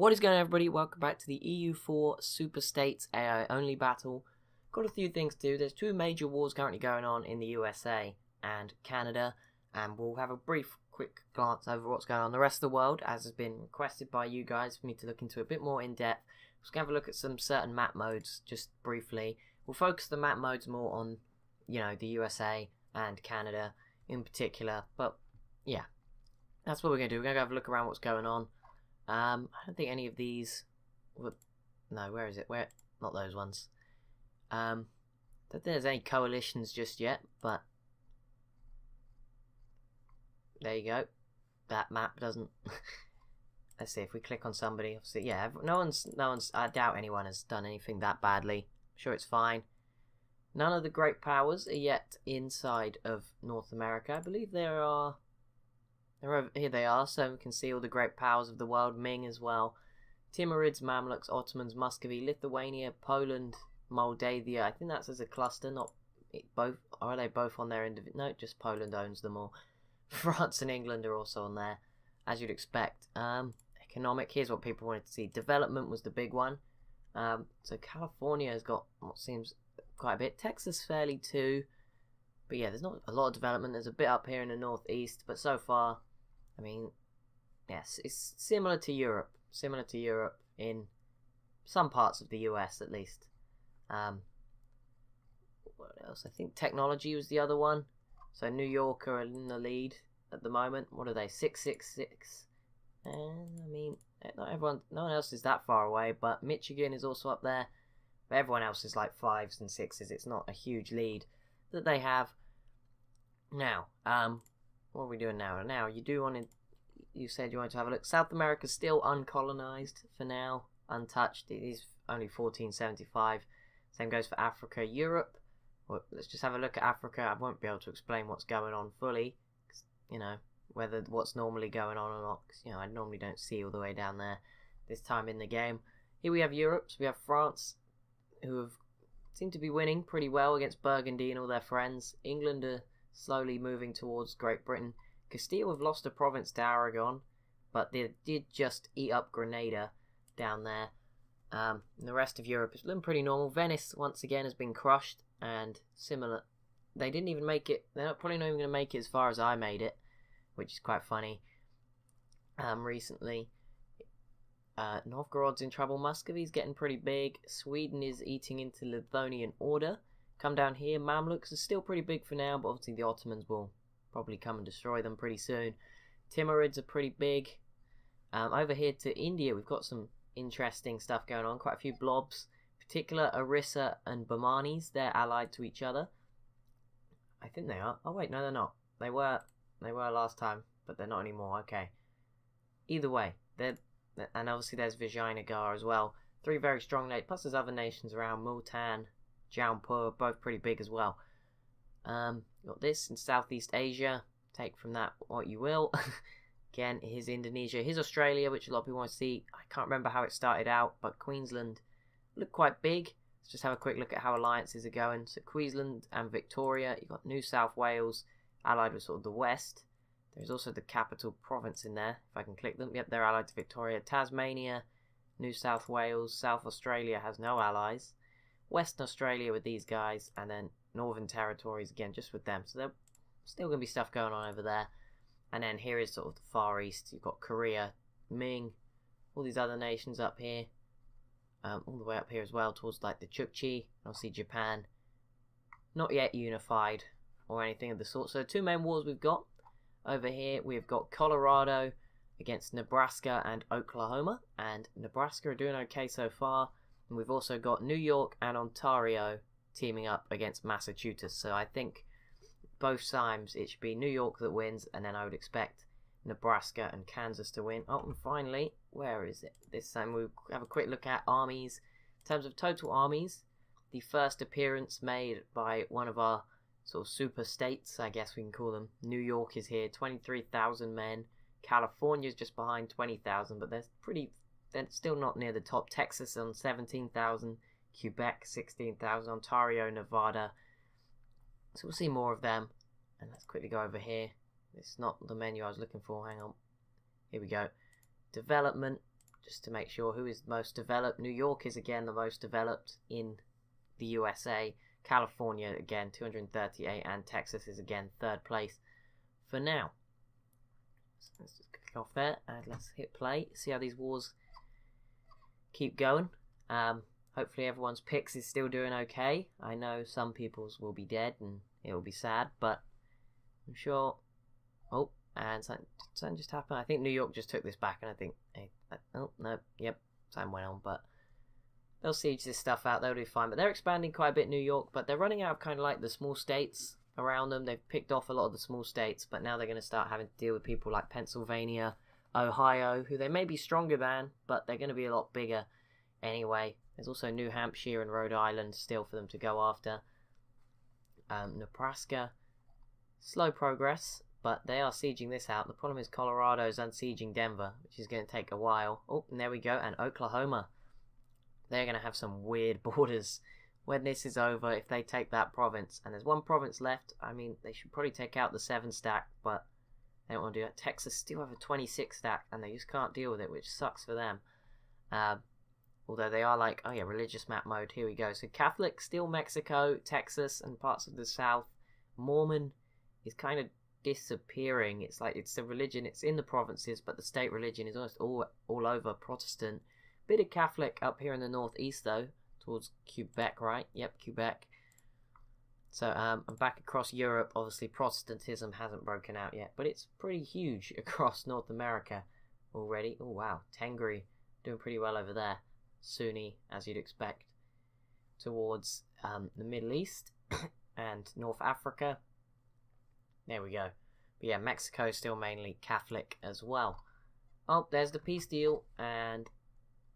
What is going on, everybody? Welcome back to the EU4 Super States AI only battle. Got a few things to do. There's two major wars currently going on in the USA and Canada, and we'll have a quick glance over what's going on in the rest of the world, as has been requested by you guys for me to look into a bit more in depth. We're just going to have a look at some certain map modes just briefly. We'll focus the map modes more on, the USA and Canada in particular, but yeah, that's what we're going to do. We're going to have a look around what's going on. I don't think any of these no, where is it? Not those ones. Don't think there's any coalitions just yet, but there you go. That map doesn't let's see if we click on somebody. Obviously, yeah, no one's I doubt anyone has done anything that badly. I'm sure it's fine. None of the great powers are yet inside of North America. I believe there are. Here they are, so we can see all the great powers of the world. Ming as well. Timurids, Mamluks, Ottomans, Muscovy, Lithuania, Poland, Moldavia. I think that's as a cluster, not both. Are they both on their individual? No, just Poland owns them all. France and England are also on there, as you'd expect. Economic, here's what people wanted to see. Development was the big one. So California has got what seems quite a bit. Texas fairly too. But yeah, there's not a lot of development. There's a bit up here in the northeast, but so far, I mean, yes, it's similar to Europe in some parts of the US at least. What else? I think technology was the other one. So New York are in the lead at the moment. What are they? 666. And I mean, no one else is that far away, but Michigan is also up there. But everyone else is like 5s and 6s. It's not a huge lead that they have. Now, what are we doing now? Now, you said you wanted to have a look. South America's still uncolonized for now, untouched. It is only 1475. Same goes for Africa. Europe, well, let's just have a look at Africa. I won't be able to explain what's going on fully, whether what's normally going on or not, because, I normally don't see all the way down there this time in the game. Here we have Europe, so we have France, who have seem to be winning pretty well against Burgundy and all their friends. England are slowly moving towards Great Britain. Castile have lost a province to Aragon, but they did just eat up Grenada down there. And the rest of Europe is looking pretty normal. Venice, once again, has been crushed, and similar. They didn't even make it. They're probably not even going to make it as far as I made it, which is quite funny. Recently. Novgorod's in trouble. Muscovy's getting pretty big. Sweden is eating into Lithuanian order. Come down here. Mamluks are still pretty big for now, but obviously the Ottomans will probably come and destroy them pretty soon. Timurids are pretty big. Over here to India, we've got some interesting stuff going on. Quite a few blobs. In particular, Orissa and Bamanis. They're allied to each other. I think they are. Oh wait, no, they're not. They were last time, but they're not anymore. Okay. Either way, and obviously there's Vijayanagar as well. 3 very strong nations. Plus there's other nations around. Multan, Jaunpur, both pretty big as well. Got this in Southeast Asia. Take from that what you will. Again, here's Indonesia. Here's Australia, which a lot of people want to see. I can't remember how it started out, but Queensland looked quite big. Let's just have a quick look at how alliances are going. So Queensland and Victoria. You've got New South Wales allied with sort of the west. There's also the capital province in there. If I can click them. Yep, they're allied to Victoria. Tasmania, New South Wales, South Australia has no allies. Western Australia with these guys, and then Northern Territories again just with them. So there's still going to be stuff going on over there. And then here is sort of the Far East. You've got Korea, Ming, all these other nations up here. All the way up here as well towards like the Chukchi. Obviously Japan. Not yet unified or anything of the sort. So the 2 main wars we've got. Over here we've got Colorado against Nebraska and Oklahoma. And Nebraska are doing okay so far. And we've also got New York and Ontario teaming up against Massachusetts. So I think both times it should be New York that wins, and then I would expect Nebraska and Kansas to win. Oh, and finally, where is it? This time we'll have a quick look at armies. In terms of total armies, the first appearance made by one of our sort of super states, I guess we can call them. New York is here, 23,000 men. California's just behind 20,000, but they're still not near the top. Texas on 17,000, Quebec 16,000, Ontario, Nevada. So we'll see more of them. And let's quickly go over here. It's not the menu I was looking for. Hang on. Here we go. Development. just to make sure who is most developed. New York is again the most developed in the USA. California again 238, and Texas is again third place for now. So let's just click off there and let's hit play. See how these wars keep going. Hopefully everyone's picks is still doing okay. I know some people's will be dead and it will be sad, but I'm sure. Oh, and something just happened. I think New York just took this back, and I think, oh no, yep, something went on, but they'll siege this stuff out. They'll do fine. But they're expanding quite a bit, New York, but they're running out of kind of like the small states around them. They've picked off a lot of the small states, but now they're going to start having to deal with people like Pennsylvania, Ohio, who they may be stronger than, but they're going to be a lot bigger anyway. There's also New Hampshire and Rhode Island still for them to go after. Nebraska, slow progress, but they are sieging this out. The problem is Colorado's unsieging Denver, which is going to take a while. Oh, and there we go. And Oklahoma. They're going to have some weird borders when this is over if they take that province. And there's one province left. I mean, they should probably take out the 7 stack, but they don't want to do that. Texas still have a 26 stack, and they just can't deal with it, which sucks for them. Although they are like, oh yeah, religious map mode. Here we go. So Catholic, still Mexico, Texas, and parts of the South. Mormon is kind of disappearing. It's like it's the religion. It's in the provinces, but the state religion is almost all over Protestant. Bit of Catholic up here in the northeast though, towards Quebec, right? Yep, Quebec. So I'm back across Europe. Obviously, Protestantism hasn't broken out yet, but it's pretty huge across North America already. Oh wow, Tengri doing pretty well over there. Sunni, as you'd expect, towards the Middle East and North Africa. There we go. But yeah, Mexico is still mainly Catholic as well. Oh, there's the peace deal, and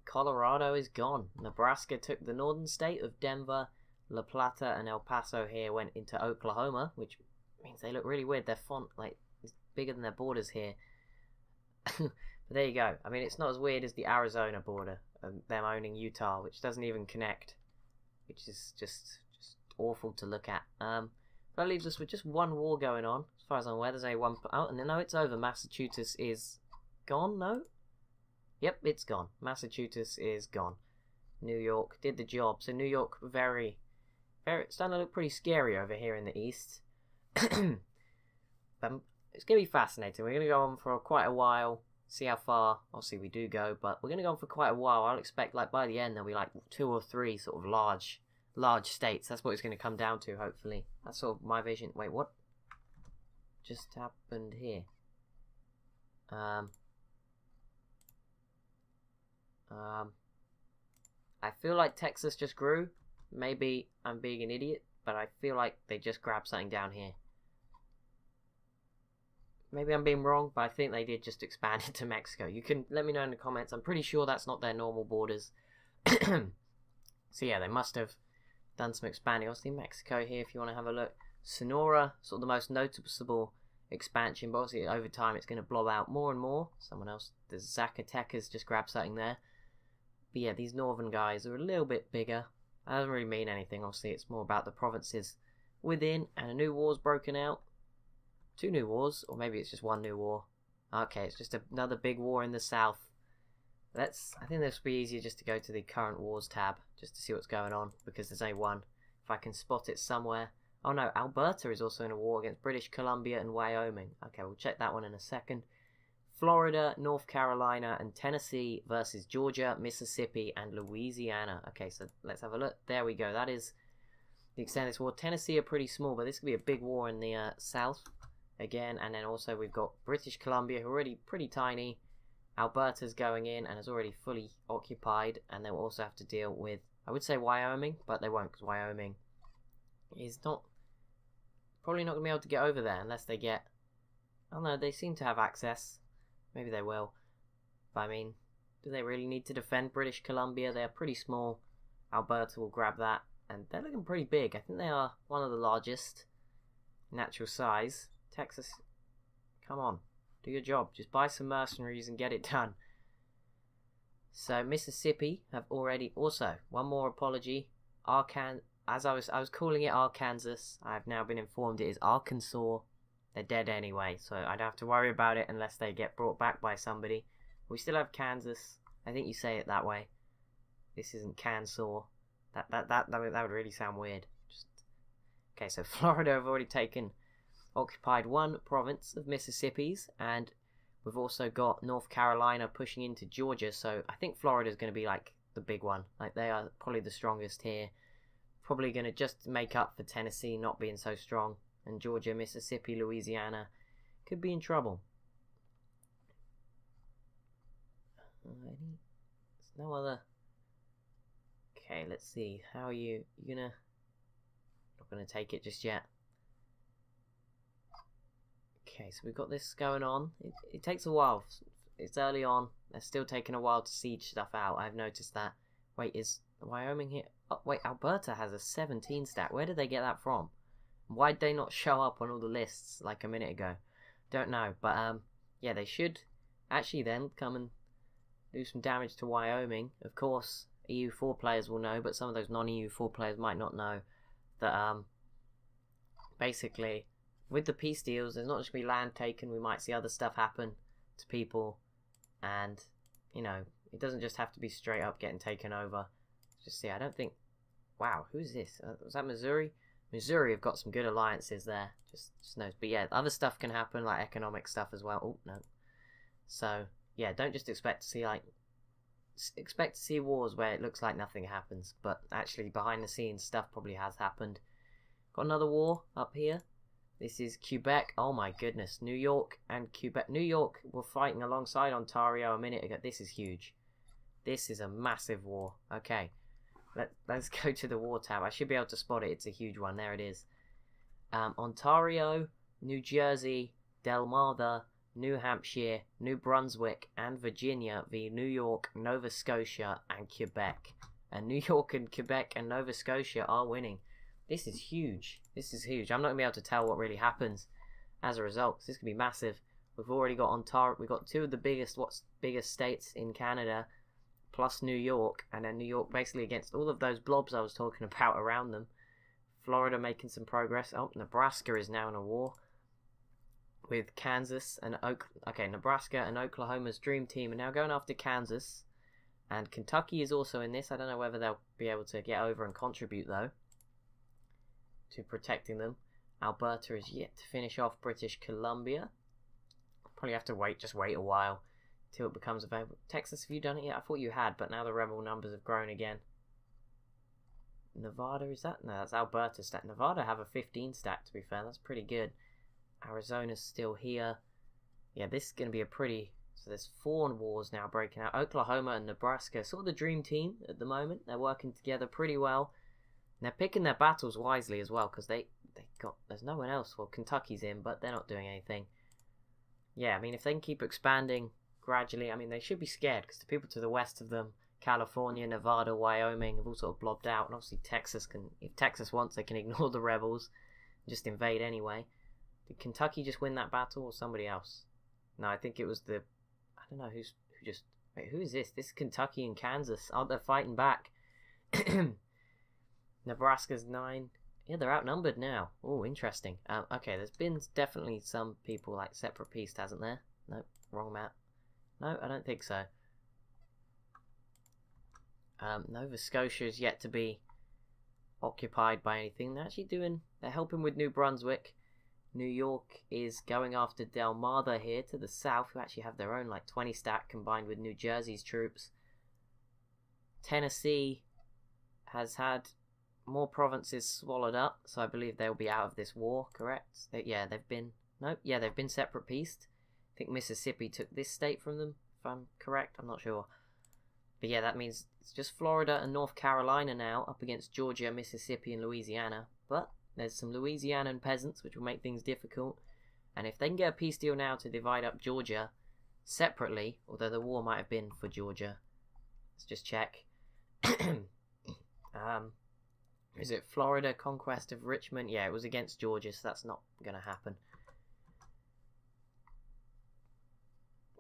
Colorado is gone. Nebraska took the northern state of Denver. La Plata and El Paso here went into Oklahoma, which means they look really weird. Their font like is bigger than their borders here. But there you go. I mean, it's not as weird as the Arizona border and them owning Utah, which doesn't even connect, which is just awful to look at. That leaves us with just one war going on, as far as I'm aware. There's only one. Oh, and no, it's over. Massachusetts is gone. No. Yep, it's gone. Massachusetts is gone. New York did the job. So New York, very, it's starting to look pretty scary over here in the east. It's going to be fascinating. We're going to go on for quite a while. See how far, obviously, we do go. But we're going to go on for quite a while. I'll expect, like, by the end, there'll be, like, 2 or 3 sort of large states. That's what it's going to come down to, hopefully. That's sort of my vision. Wait, what just happened here? I feel like Texas just grew. Maybe I'm being an idiot, but I feel like they just grabbed something down here. Maybe I'm being wrong, but I think they did just expand into Mexico. You can let me know in the comments. I'm pretty sure that's not their normal borders. So yeah, they must have done some expanding. Obviously Mexico here if you want to have a look. Sonora, sort of the most noticeable expansion, but obviously over time it's going to blow out more and more. Someone else, there's Zacatecas just grabbed something there. But yeah, these northern guys are a little bit bigger. That doesn't really mean anything, obviously it's more about the provinces within, and a new war's broken out. 2 new wars, or maybe it's just 1 new war. Okay, it's just another big war in the south. I think this will be easier just to go to the current wars tab, just to see what's going on, because there's only one. If I can spot it somewhere. Oh no, Alberta is also in a war against British Columbia and Wyoming. Okay, we'll check that one in a second. Florida, North Carolina, and Tennessee versus Georgia, Mississippi, and Louisiana. Okay, so let's have a look. There we go. That is the extent of this war. Tennessee are pretty small, but this could be a big war in the south again. And then also we've got British Columbia, who are already pretty tiny. Alberta's going in and is already fully occupied. And they'll also have to deal with, I would say Wyoming, but they won't, because Wyoming is probably not going to be able to get over there unless they get, I don't know, they seem to have access. Maybe they will. But I mean, do they really need to defend British Columbia? They are pretty small. Alberta will grab that. And they're looking pretty big. I think they are one of the largest in actual size. Texas, come on. Do your job. Just buy some mercenaries and get it done. So Mississippi have already also, one more apology. As I was calling it Arkansas, I have now been informed it is Arkansas. They're dead anyway, so I don't have to worry about it unless they get brought back by somebody. We still have Kansas, I think you say it that way. This isn't Kansas. That would really sound weird. Okay, so Florida have already occupied one province of Mississippi's, and we've also got North Carolina pushing into Georgia, so I think Florida's going to be like the big one. Like, they are probably the strongest here. Probably going to just make up for Tennessee not being so strong, and Georgia, Mississippi, Louisiana could be in trouble. There's no other. Okay, let's see. How are you? You gonna? Not gonna take it just yet. Okay, so we've got this going on. It takes a while. It's early on. They're still taking a while to siege stuff out. I've noticed that. Wait, is Wyoming here? Oh, wait, Alberta has a 17 stat. Where did they get that from? Why'd they not show up on all the lists like a minute ago? Don't know, but yeah, they should actually then come and do some damage to Wyoming. Of course, EU4 players will know, but some of those non-EU4 players might not know that basically with the peace deals, there's not just going to be land taken. We might see other stuff happen to people, and you know, it doesn't just have to be straight up getting taken over. Just see, I don't think. Wow, who's this? Was that Missouri? Missouri have got some good alliances there. Just knows. But yeah, other stuff can happen, like economic stuff as well. Oh no. So yeah, don't just expect to see wars where it looks like nothing happens, but actually behind the scenes stuff probably has happened. Got another war up here. This is Quebec. Oh my goodness, New York and Quebec. New York were fighting alongside Ontario a minute ago. This is huge. This is a massive war. Okay, let's go to the war tab. I should be able to spot it. It's a huge one. There it is. Ontario, New Jersey, Delmarva, New Hampshire, New Brunswick, and Virginia v. New York, Nova Scotia, and Quebec. And New York and Quebec and Nova Scotia are winning. This is huge. This is huge. I'm not going to be able to tell what really happens as a result. This could be massive. We've already got Ontario. We've got two of the biggest states in Canada, plus New York, and then New York basically against all of those blobs I was talking about around them. Florida making some progress. Oh, Nebraska is now in a war with Kansas and Okay, Nebraska and Oklahoma's dream team are now going after Kansas, and Kentucky is also in this. I don't know whether they'll be able to get over and contribute though to protecting them. Alberta is yet to finish off British Columbia. Probably have to wait a while till it becomes available. Texas, have you done it yet? I thought you had, but now the rebel numbers have grown again. Nevada, is that? No, that's Alberta stat. Nevada have a 15 stat, to be fair. That's pretty good. Arizona's still here. Yeah, this is going to be a pretty... So there's 4 wars now breaking out. Oklahoma and Nebraska, sort of the dream team at the moment. They're working together pretty well. And they're picking their battles wisely as well, because there's no one else. Well, Kentucky's in, but they're not doing anything. Yeah, I mean, if they can keep expanding gradually, I mean, they should be scared, because the people to the west of them, California, Nevada, Wyoming, have all sort of blobbed out. And obviously Texas can, if Texas wants, they can ignore the rebels and just invade anyway. Did Kentucky just win that battle, or somebody else? No, I think it was I don't know wait, who is this? This is Kentucky and Kansas. Oh, they're fighting back. Nebraska's 9. Yeah, they're outnumbered now. Oh, interesting. Okay, there's been definitely some people like separate peace, hasn't there? Nope, wrong map. No, I don't think so. Nova Scotia is yet to be occupied by anything. They're helping with New Brunswick. New York is going after Delmarva here to the south, who actually have their own like 20 stat combined with New Jersey's troops. Tennessee has had more provinces swallowed up, so I believe they'll be out of this war, correct? They've been separate peaced. I think Mississippi took this state from them, if I'm correct, I'm not sure. But yeah, that means it's just Florida and North Carolina now up against Georgia, Mississippi, and Louisiana. But there's some Louisianan peasants, which will make things difficult. And if they can get a peace deal now to divide up Georgia separately, although the war might have been for Georgia, let's just check. Is it Florida conquest of Richmond? Yeah, it was against Georgia, so that's not going to happen.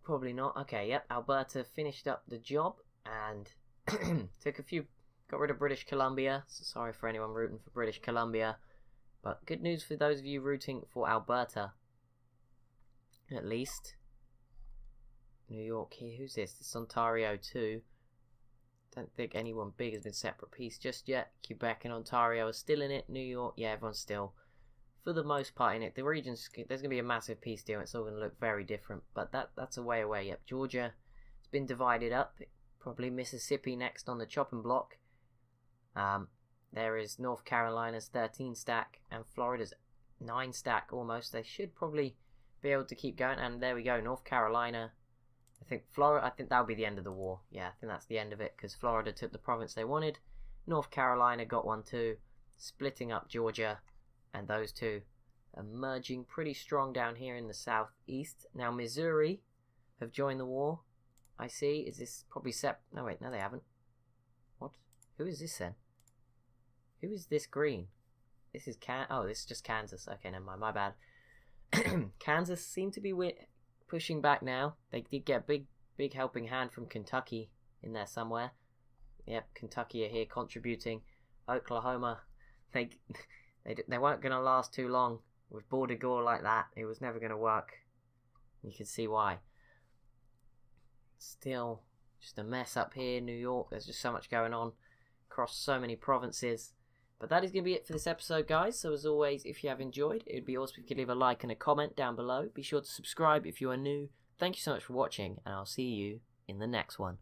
Probably not. Okay, yep, Alberta finished up the job and got rid of British Columbia. So sorry for anyone rooting for British Columbia, but good news for those of you rooting for Alberta, at least. New York here. Who's this? This is Ontario too. Don't think anyone big has been separate peace just yet. Quebec and Ontario are still in it. New York, yeah, everyone's still, for the most part, in it. The regions, there's going to be a massive peace deal. It's all going to look very different, but that's a way away. Yep, Georgia has been divided up. Probably Mississippi next on the chopping block. There is North Carolina's 13 stack and Florida's 9 stack almost. They should probably be able to keep going. And there we go, North Carolina. I think that'll be the end of the war. Yeah, I think that's the end of it because Florida took the province they wanted. North Carolina got one too, splitting up Georgia, and those two emerging pretty strong down here in the southeast. Now Missouri have joined the war. I see. Is this probably No, wait, no, they haven't. What? Who is this then? Who is this green? This is Oh, this is just Kansas. Okay, never mind. My bad. Kansas seem to be pushing back now. They did get a big helping hand from Kentucky in there somewhere. Yep, Kentucky are here contributing. Oklahoma, they weren't going to last too long with border gore like that. It was never going to work. You can see why. Still, just a mess up here, New York. There's just so much going on across so many provinces. But that is going to be it for this episode, guys. So as always, if you have enjoyed, it would be awesome if you could leave a like and a comment down below. Be sure to subscribe if you are new. Thank you so much for watching, and I'll see you in the next one.